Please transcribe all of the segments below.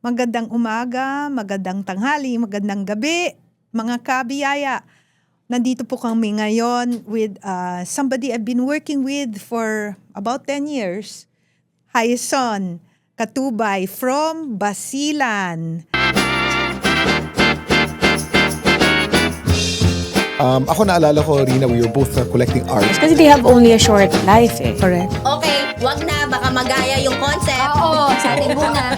Magandang umaga, magandang tanghali, magandang gabi, mga kabiyaya. Nandito po kami ngayon with somebody I've been working with for about 10 years. Hyson Katubay from Basilan. Ako naalala ko, Rina, we were both collecting art. Kasi they have only a short life eh. Correct. Okay, wag na. Baka magaya yung concept. Oo, sabi mo na.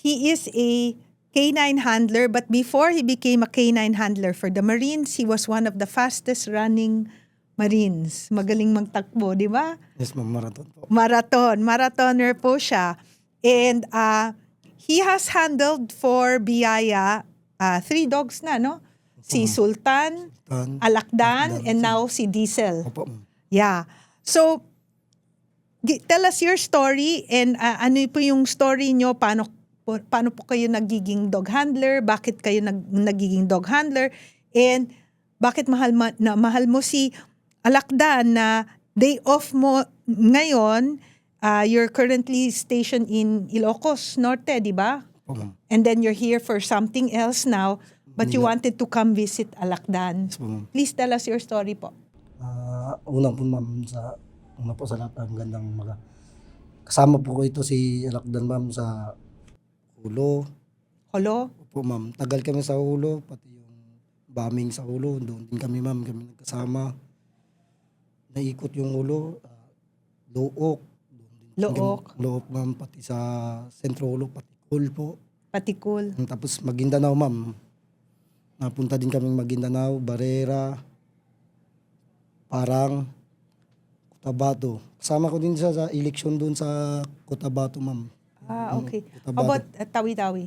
He is a K9 handler, but before he became a K9 handler for the Marines, he was one of the fastest running Marines. Magaling magtakbo, di ba? Yes, ma'am. Marathon po. Marathoner po siya. And he has handled for Biyaya 3 dogs na, no? Si Sultan, Alakdan, and now si Diesel. Opo, ma'am. Yeah. So, tell us your story and ano po yung story nyo, paano po kayo nagiging dog handler, bakit kayo nagiging dog handler, and bakit mahal mo si Alakdan na day off mo ngayon, you're currently stationed in Ilocos Norte, di ba? Opo, ma'am. And then you're here for something else now, but you wanted to come visit Alakdan. Yes, po, ma'am. Please tell us your story po. Una po, ma'am, una po sa lahat, ang gandang kasama po ko ito si Alakdan, ma'am, sa Hulo. Holo? Opo, ma'am. Tagal kami sa Hulo, pati yung bombing sa Hulo. Doon din kami, ma'am. Kami nagkasama. Naikot yung Hulo. Look. Look, ma'am. Pati sa Sentro Hulo, Patikul po. Patikul. Tapos Maguindanao, ma'am. Napunta din kami Maguindanao, Barrera, Parang, Cotabato. Kasama ko din siya sa eleksyon doon sa Cotabato, ma'am. Okay. How Cotabato. about Tawi-Tawi?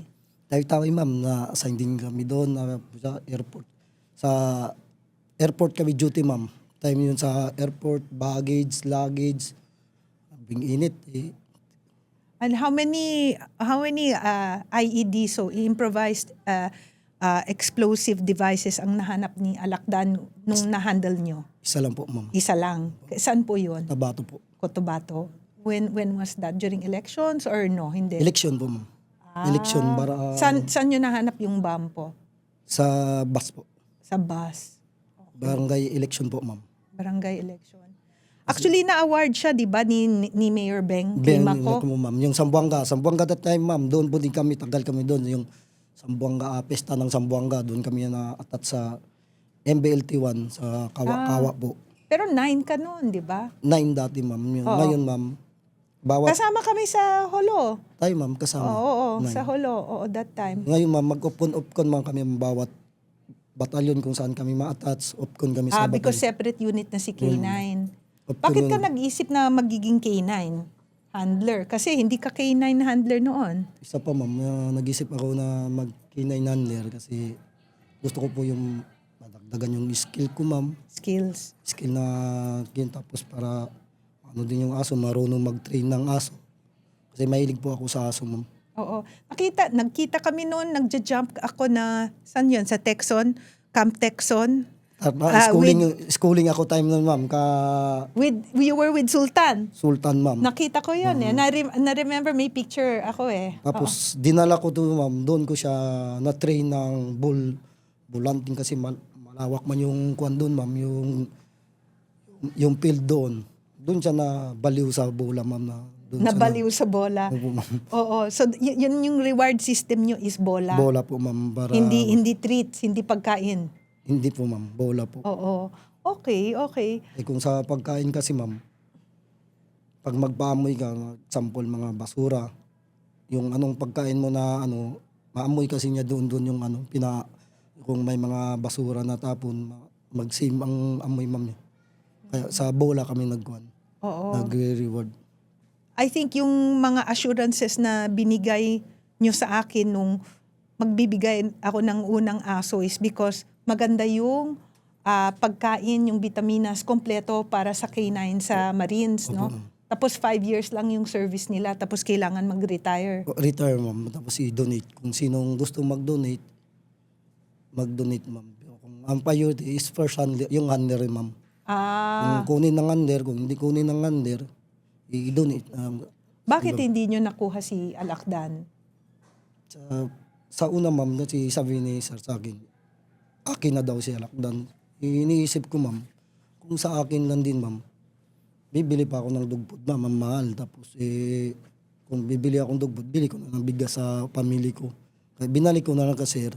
Tawi-tawi, ma'am, na-assign din kami doon sa airport. Sa airport kami duty, ma'am. Time yun sa airport, baggage, luggage. Bing init eh. And how many IED, so improvised explosive devices ang nahanap ni Alakdan nung na-handle nyo? Isa lang po, ma'am. Isa lang. Saan po yun? Cotabato po. Cotabato. When was that? During elections or no? Hindi. Election po, ma'am. Election para Saan nyo nahanap yung bomb po? sa bus po. Sa bus. Barangay election po, ma'am. Barangay election. Actually, na-award siya, di ba, ni Mayor Beng Ben, Climaco? ma'am. Yung Sambuanga that time, ma'am, doon po din kami, tagal kami doon. Yung Sambuanga, pesta ng Sambuanga, doon kami na-atat sa MBLT1 sa Kawa po. Pero 9 ka noon, di ba? 9 dati, ma'am. Yung, Oo. ngayon, ma'am, bawat Kasama kami sa Holo. tayo, ma'am, kasama. Oo, 9. sa Holo. Oo, that time. Ngayon, ma'am, mag-upcon ma'am kami bawat batalyon kung saan kami ma-attach. Upcon kami sa Because batalyon. separate unit na si K9. Upcon Bakit ka yun. nag-isip na magiging K9 handler? Kasi hindi ka K9 handler noon. Isa pa, ma'am, nag-isip ako na mag-K9 handler kasi gusto ko po yung madagdagan yung skill ko, ma'am. Skills. Skill na yun, tapos para ano din yung aso, marunong mag-train ng aso. Kasi mahilig po ako sa aso, ma'am. Oo. Nagkita kami noon, nagja-jump ako na, saan yun? Sa Texon? Camp Texon? Schooling ako time nun, ma'am, You were with Sultan. Sultan, ma'am. Nakita ko yun eh. Na-remember may picture ako eh. Tapos dinala ko to, ma'am, doon ko siya na-train ng bulanting kasi malawak man yung kuwan doon, ma'am, yung field doon. Doon siya na baliw sa bola, ma'am, na doon Nabaliw sa bola. Opo, ma'am. Oo. So, yun yung reward system nyo is bola. Bola po, ma'am, para Hindi treats, hindi pagkain. hindi po, ma'am, bola po. Oo. Okay. Eh kung sa pagkain kasi, ma'am, pag magpaamoy ka, sample mga basura, yung anong pagkain mo na maamoy kasi niya doon yung kung may mga basura na tapon, mag-same ang amoy, ma'am. Kaya sa bola kami Oo. nagre-reward. I think yung mga assurances na binigay nyo sa akin nung magbibigay ako ng unang aso is because maganda yung pagkain, yung vitaminas, kompleto para sa K9 sa Marines, no? Tapos 5 years lang yung service nila, tapos kailangan mag-retire. Retire, ma'am. Tapos i-donate. Kung sinong gusto mag-donate, mag-donate, ma'am. Kung ang priority is first handler, yung handler, ma'am. Ah, Kung kunin ng handler, kung hindi kunin ng handler, i-donate. bakit hindi nyo nakuha si Alakdan? Sa una, ma'am, kasi sabi ni sir sa akin na daw si Alakdan. Iniisip ko, ma'am, kung sa akin lang din, ma'am, bibili pa ako ng dugpod, ma'am, ang mahal. Tapos, kung bibili akong dugpod, bili ko na ng bigas sa pamilya ko. Kaya binalik ko na lang kasi, sir,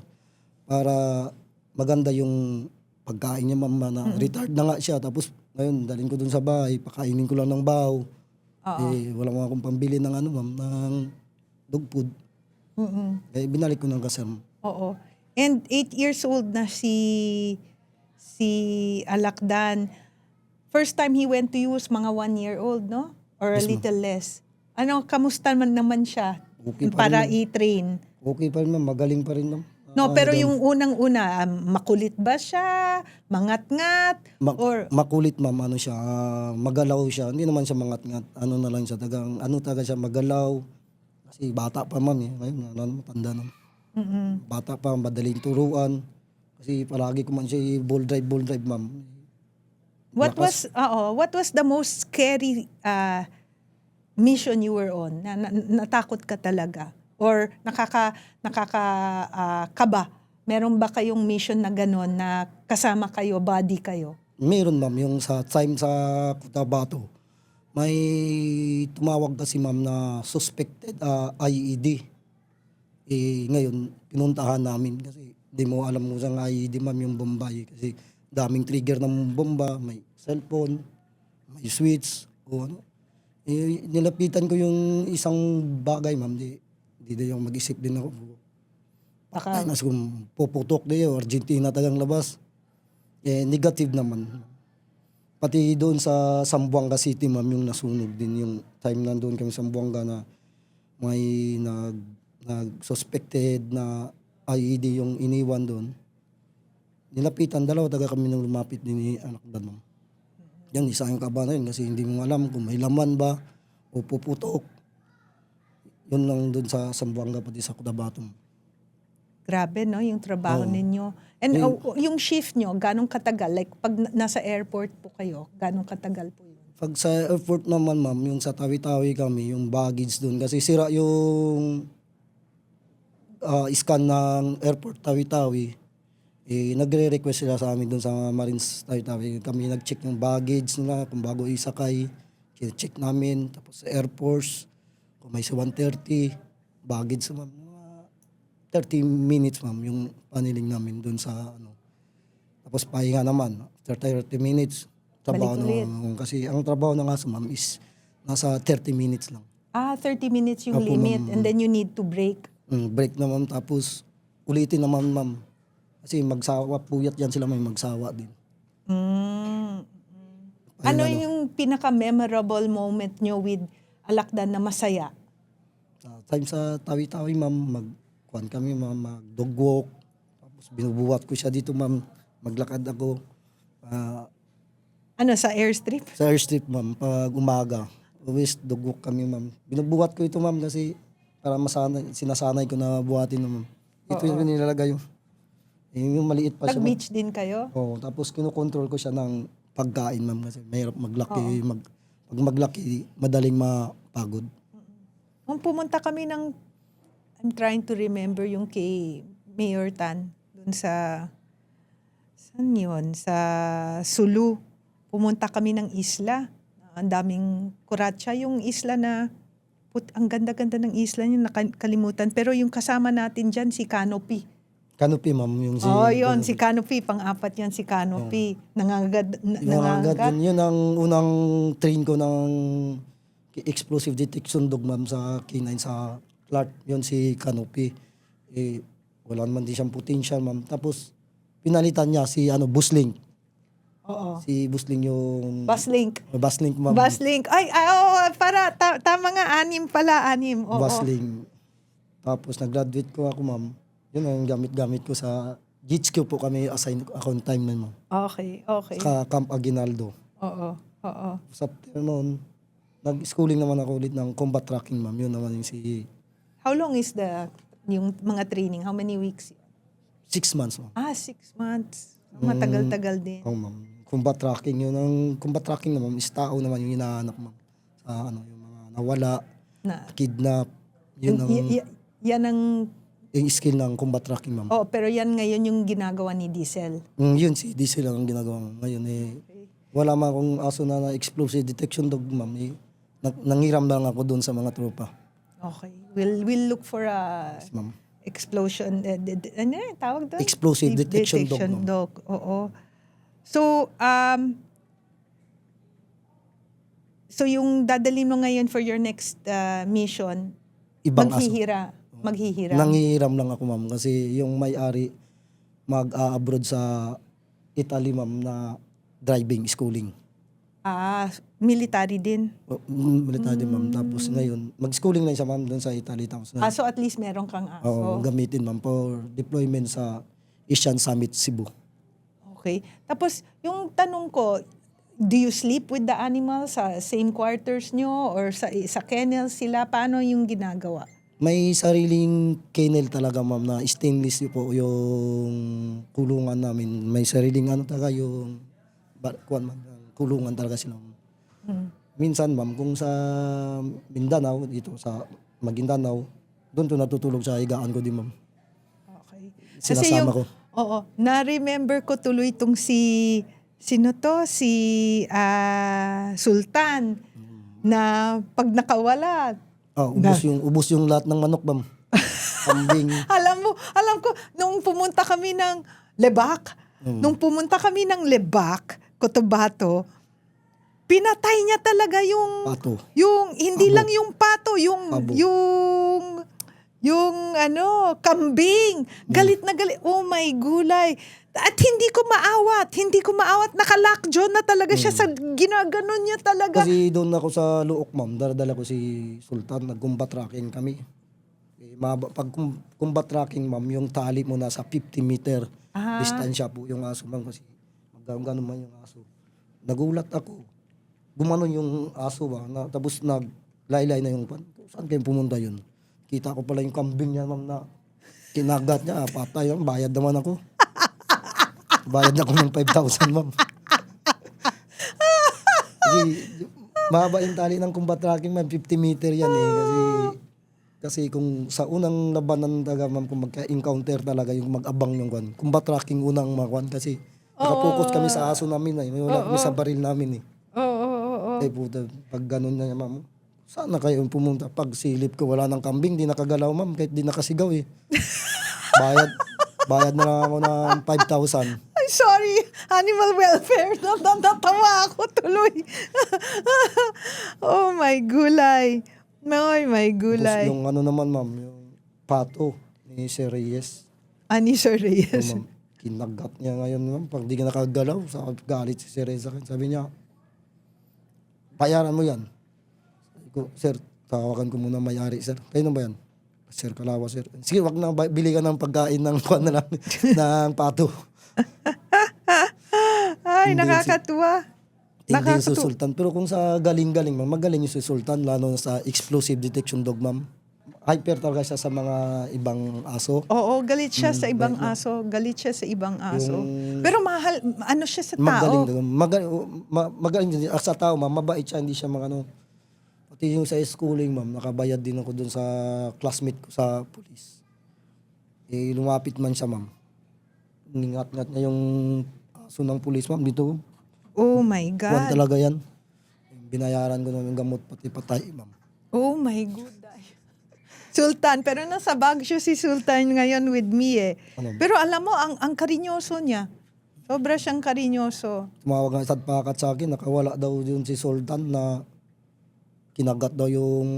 para maganda yung pagkain niya, ma'am, na retired na nga siya. Tapos, ngayon, dalhin ko dun sa bahay, pakainin ko lang ng bahaw. Wala mo akong pambili ng ma'am, ng dugpod. Kaya binalik ko ng kasama. Oo. And 8 years old na si Alakdan. First time he went to you was mga 1 year old, no? Or a Yes, ma'am. little less. Ano, kamusta man naman siya Okay pa para rin, i-train? Okay pa rin, ma'am. Magaling pa rin, ma'am. No, pero yung unang-una, makulit ba siya? Mangat-ngat? Or Makulit, ma'am. Ano siya, magalaw siya. Hindi naman siya mangat-ngat. Ano na lang siya, taga siya, magalaw. Kasi bata pa, ma'am. Ngayon, matanda na. Bata pa, madaling turuan. Kasi palagi ko man siya ball drive, ma'am. what was the most scary mission you were on? Natakot ka talaga? Or kaba? Meron ba kayong mission na gano'n na kasama kayo, body kayo? Meron, ma'am, yung sa time sa Cotabato, may tumawag kasi, ma'am, na suspected IED. Ngayon, pinuntahan namin kasi di mo alam mo sa IED, ma'am, yung Bombay. Kasi daming trigger ng bomba, may cellphone, may switch, o ano. Nilapitan ko yung isang bagay, ma'am, di yung mag-isip din ako. Baka, Ay, nas kung puputok diyo, Argentina tagang labas. Negative naman. Pati doon sa Zamboanga City, ma'am, yung nasunog din yung time nandoon kami sa Zamboanga na may nag-suspected na IED yung iniwan doon. Nilapitan, dalawa taga kami nang lumapit din ni Alakdan, ma'am. Yan, isa yung kaba na yun kasi hindi mo alam kung may laman ba o puputok. Yun lang doon sa Zamboanga pati sa Cotabato. grabe, no? Yung trabaho ninyo. And yung shift nyo, ganong katagal? Like, pag nasa airport po kayo, ganong katagal po yun? Pag sa airport naman, ma'am, yung sa Tawi-Tawi kami, yung baggage doon. Kasi sira yung scan ng airport Tawi-Tawi. Nagre-request sila sa amin doon sa Marines Tawi-Tawi. Kami nag-check yung baggage nila kung bago isakay. Check namin. Tapos sa Air Force, kung may 130, baggage, ma'am. 30 minutes, ma'am, yung paniling namin doon sa Tapos pahinga naman. After 30 minutes, trabaho Balik ulit. naman. Kasi ang trabaho ng aso, ma'am, is nasa 30 minutes lang. 30 minutes yung Opo, limit ma'am. and then you need to break. Break na, ma'am. Tapos ulitin naman, ma'am. Kasi magsawa, puyat yan sila, may magsawa din. Ano yung pinaka-memorable moment nyo with Alakdan na masaya? Time sa Tawi-Tawi, ma'am, magkuhan kami, ma'am, mag-dog walk. Tapos binubuhat ko siya dito, ma'am. Maglakad ako. Sa airstrip? Sa airstrip, ma'am, pag umaga. Always dog walk kami, ma'am. Binubuhat ko ito, ma'am, kasi para sinasanay ko na buhatin, ma'am. Ito yung nilalagay yung maliit pa siya, ma'am. Nag-beach din kayo? Oo, tapos kinokontrol ko siya ng pagkain, ma'am, kasi mahirap maglaki. Pag maglaki, madaling mapagod. Nung pumunta kami I'm trying to remember yung kay Mayor Tan, dun sa, saan yun? Sa Sulu. Pumunta kami ng isla. Ang daming kuratsa. Yung isla na, ang ganda-ganda ng isla niyo, nakalimutan. Pero yung kasama natin dyan, si Canopy. Canopy, ma'am, yung Yun, si Canopy. Pang-apat yan, si Canopy. Nangangagat. Yun ang unang train ko ng explosive detection dog, ma'am, sa K9 sa Clark. Yun si Canopy. Wala naman din siyang potential, ma'am. Tapos pinalitan niya si Busling. Oo. Si Busling yung Buslink. Buslink, ma'am. Buslink. Para, tama nga, 6 pala, 6. Oo. Busling. Tapos nag-graduate ko ako, ma'am. Yun ang gamit-gamit ko sa GHQ po kami assign ako ng time na, ma'am. Okay. Sa Camp Aguinaldo. Oo. Sa noon, nag-schooling naman ako ulit ng combat tracking, ma'am. Yun naman yung How long is yung mga training? How many weeks? 6 months, ma'am. 6 months. Matagal-tagal din. Oh, ma'am. Combat tracking yun. Ang combat tracking naman is tao naman yung hinahanap, ma'am. Sa yung mga nawala, Na, kidnap, yun ang yan ang, yung skill ng combat tracking, ma'am. pero yan ngayon yung ginagawa ni Diesel. Yun, si DC lang ang ginagawa, ma'am. Ngayon wala man akong aso na explosive detection dog, ma'am. Nangiram lang ako doon sa mga tropa. Okay. We'll look for a Ma'am. explosion, ano yung tawag doon? Explosive detection dog, ma'am. dog. Oo. So, yung dadali mo ngayon for your next mission, Ibang aso. Maghihiram. Nangihiram lang ako, ma'am. Kasi yung may-ari mag-abroad sa Italy, ma'am, na driving, schooling. Military din. Military, ma'am. Tapos ngayon, mag-schooling lang siya, ma'am, doon sa Italy. Tapos So at least meron kang aso. gamitin, ma'am, for deployment sa Asian Summit, Cebu. Okay. Tapos, yung tanong ko, do you sleep with the animals sa same quarters nyo or sa kennel sila? Paano yung ginagawa? May sariling kennel talaga, ma'am, na stainless po yung kulungan namin. May sariling talaga yung kulungan talaga sila. Minsan, ma'am, kung sa Mindanao, dito sa Maguindanao, doon to natutulog sa higaan ko din, ma'am. Okay. Sinasama ko. Oo. Na-remember ko tuloy itong si Sultan na pag nakawala. Ubos yung lahat ng manok, ma'am. Kambing. alam ko, nung pumunta kami ng Lebak, Cotabato, pinatay niya talaga yung Pato. yung hindi Abo. lang yung pato, Abo. yung kambing. Galit na galit. Oh my gulay. At hindi ko maawat. Naka-lockjaw na talaga siya sa ginaganon niya talaga. Kasi doon ako sa Luok, ma'am. Daradala ko si Sultan. Nag-combat tracking kami. Pag combat tracking, ma'am, yung tali mo nasa 50 meter distansya po yung aso, ma'am. Kasi gano'n man yung aso. Nagulat ako. Gumanon yung aso ba. Tapos naglaylay na yung pan. Saan kayo pumunta yun? Kita ko pala yung kambing niya, ma'am, na kinagat niya. Patay yun. Bayad naman ako. Bayad na ako ng 5,000, ma'am. Kasi mahaba yung tali ng combat tracking, ma'am. 50 meter yan Kasi kung sa unang labanan talaga, ma'am, kung magka-encounter talaga yung mag-abang yung combat tracking unang makuan kasi nakapokus kami sa aso namin wala kami sa baril namin Oo. puta, pag ganun na ma'am, sana kayo pumunta. Pag silip ko, wala ng kambing, di nakagalaw, ma'am, kahit di nakasigaw bayad na lang ako ng 5,000. Ay, sorry. Animal welfare. Natatawa ako tuloy. Oh my gulay. Tapos yung naman, ma'am, yung pato ni Sir Reyes. Ani Sir Reyes. Ma'am, kinagat niya ngayon, ma'am. Pag di ka nakagalaw, galit si Sir Reyes sa akin. Sabi niya, bayaran mo yan. Sabi ko, sir, tawakan ko muna may-ari, sir. Kayo na ba yan? Sir Kalawa, sir. Sige, wag na, bili ka ng pagkain ng ng pato. Ay, nakakatuwa. Hindi yung si Sultan. Pero kung sa galing-galing, ma'am, magaling yung si Sultan, lalo na sa explosive detection dog, ma'am. Hyper talaga siya sa mga ibang aso. Oo, galit siya sa ibang aso. Pero mahal, ano siya sa tao? Magaling din. Sa tao, ma'am, mabait siya, hindi siya pati yung sa schooling, ma'am, nakabayad din ako dun sa classmate ko sa police. Lumapit man siya, ma'am. Ningat-ngat niya yung aso ng police, ma'am, dito. Oh my Kuwan God. talaga yan. Binayaran ko na yung gamot, pati patay, ma'am. Oh my God. Sultan, pero nasa Baguio si Sultan ngayon with me Ano? Pero alam mo, ang karinyoso niya. Sobra siyang karinyoso. Tumawag ng isa't pakat sa akin, nakawala daw yun si Sultan na kinagat daw yung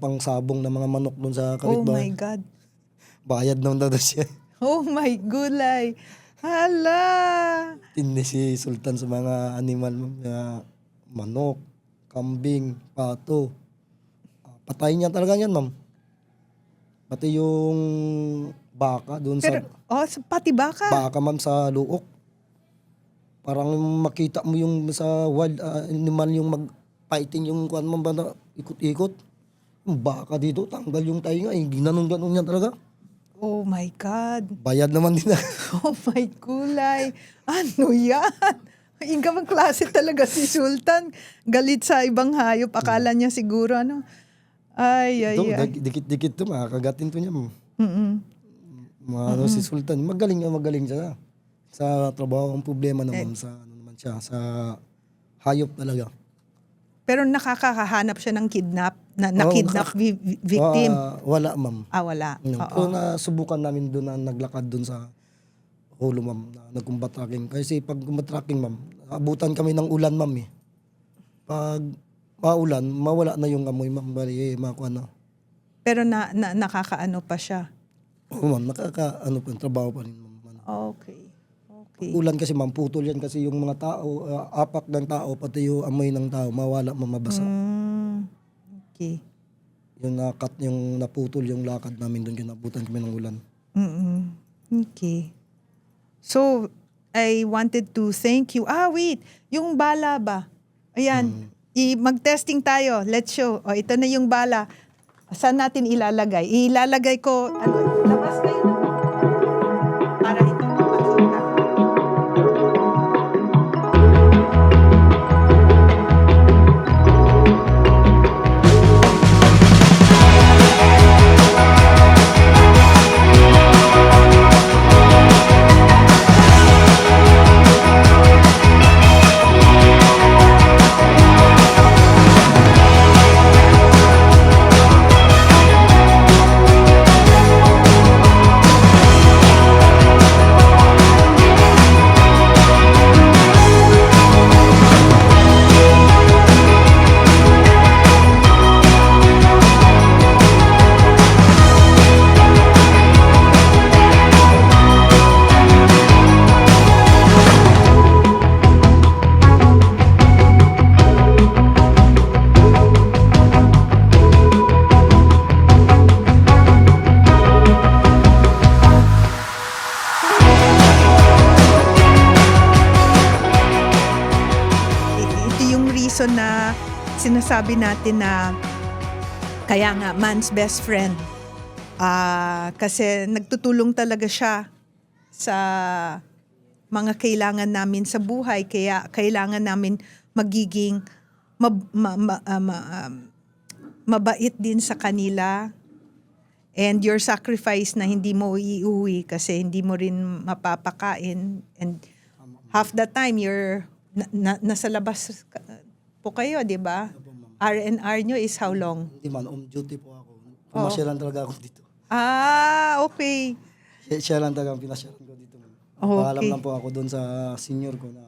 pangsabong ng mga manok doon sa Oh my kapitbahay. God. Bayad naman daw siya. Oh my gulay. Hala. Tindi si Sultan sa mga animal, ma'am, manok, kambing, pato. Patay niya talaga yan, ma'am. Pati yung baka doon Pero, pati baka. baka, ma'am, sa Luok. Parang makita mo yung sa wild animal yung mag-fighting yung kuan, ma'am, ba na ikot-ikot. Yung baka dito, tanggal yung tainga, ginanon-ganon niya talaga. Oh my God. Bayad naman din na. Oh my kulay. Ano yan? Ibang klase talaga si Sultan. Galit sa ibang hayop. Akala niya siguro ano. Ay. Dikit-dikit to, makakagatin to niya. Mm-mm. Si Sultan, magaling siya. Sa trabaho, ang problema naman sa ano naman siya, sa hayop talaga. Pero nakakahanap siya ng kidnap. Na-kidnap victim. Wala, ma'am. Wala. No. Oo. Pero nasubukan namin doon na naglakad doon sa Holo, ma'am, na nag-combat tracking. Kasi pag combat tracking, ma'am, abutan kami ng ulan, ma'am. Pag maulan, mawala na yung amoy, ma'am. Bali, makuha na. Pero nakakaano pa siya. Oo, ma'am, nakaka-ano pa, trabaho pa rin, ma'am. Okay. Ulan kasi, ma'am, putol yan kasi yung mga tao, apak ng tao, pati yung amoy ng tao, mawala, mamabasa. Okay. Yung yung naputol yung lakad namin doon, kinabutan kami ng ulan. Okay. So, I wanted to thank you. Wait. Yung bala ba? Ayan. Mag-testing tayo. Let's show. Ito na yung bala. Saan natin ilalagay? Ilalagay ko, labas kayo na. Para ito mapakita. reason na sinasabi natin na kaya nga man's best friend. Kasi nagtutulong talaga siya sa mga kailangan namin sa buhay. Kaya kailangan namin magiging mabait din sa kanila. And your sacrifice na hindi mo iuwi kasi hindi mo rin mapapakain. And half the time you're nasa labas po kayo, di ba? R&R nyo is how long? Hindi man, duty po ako. Pumasyalan talaga ako dito. Okay. Siya lang talaga ang pinasyalan ko dito. Okay. Paalam lang po ako doon sa senior ko na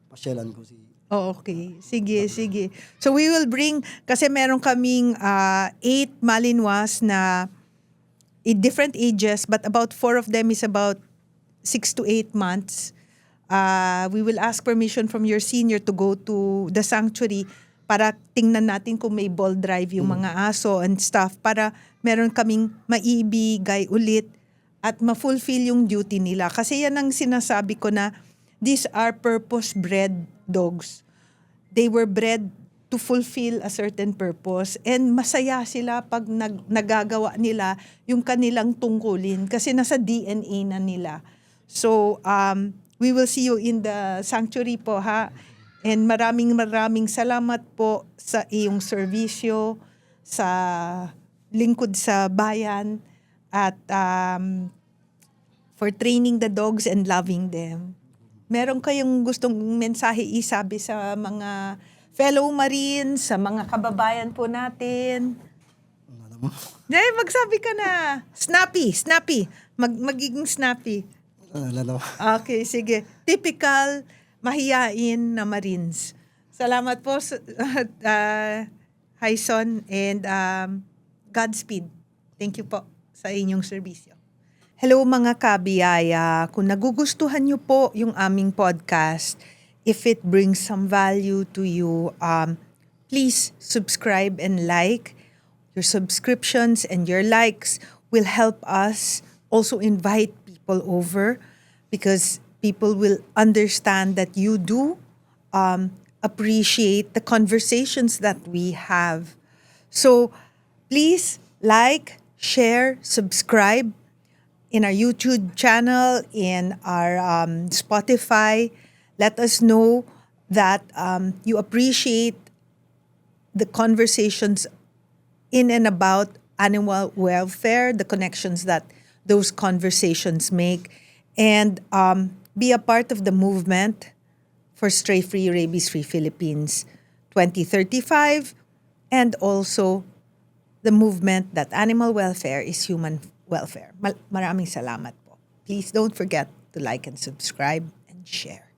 pasyalan ko si... Okay. Sige. So we will bring, kasi meron kaming 8 Malinois na different ages, but about 4 of them is about 6 to 8 months. We will ask permission from your senior to go to the sanctuary para tingnan natin kung may ball drive yung mga aso and stuff para meron kaming maibigay ulit at ma-fulfill yung duty nila. Kasi yan ang sinasabi ko na these are purpose-bred dogs. They were bred to fulfill a certain purpose and masaya sila pag nagagawa nila yung kanilang tungkulin kasi nasa DNA na nila. So, we will see you in the sanctuary po, ha? And maraming salamat po sa iyong serbisyo, sa lingkod sa bayan, at for training the dogs and loving them. Meron kayong gustong mensahe isabi sa mga fellow Marines, sa mga kababayan po natin? Magsabi ka na. Snappy. Magiging snappy. Okay, sige. Typical mahiyain na Marines. Salamat po, Hyson, and Godspeed. Thank you po sa inyong serbisyo. Hello mga kabiyaya. Kung nagugustuhan niyo po yung aming podcast, if it brings some value to you, please subscribe and like. Your subscriptions and your likes will help us also invite people over because people will understand that you do appreciate the conversations that we have. So please like, share, subscribe. in our YouTube channel, in our Spotify. Let us know that you appreciate the conversations in and about animal welfare, the connections that those conversations make, and be a part of the movement for Stray-Free, Rabies-Free Philippines 2035, and also the movement that animal welfare is human welfare. Maraming salamat po. Please don't forget to like and subscribe and share.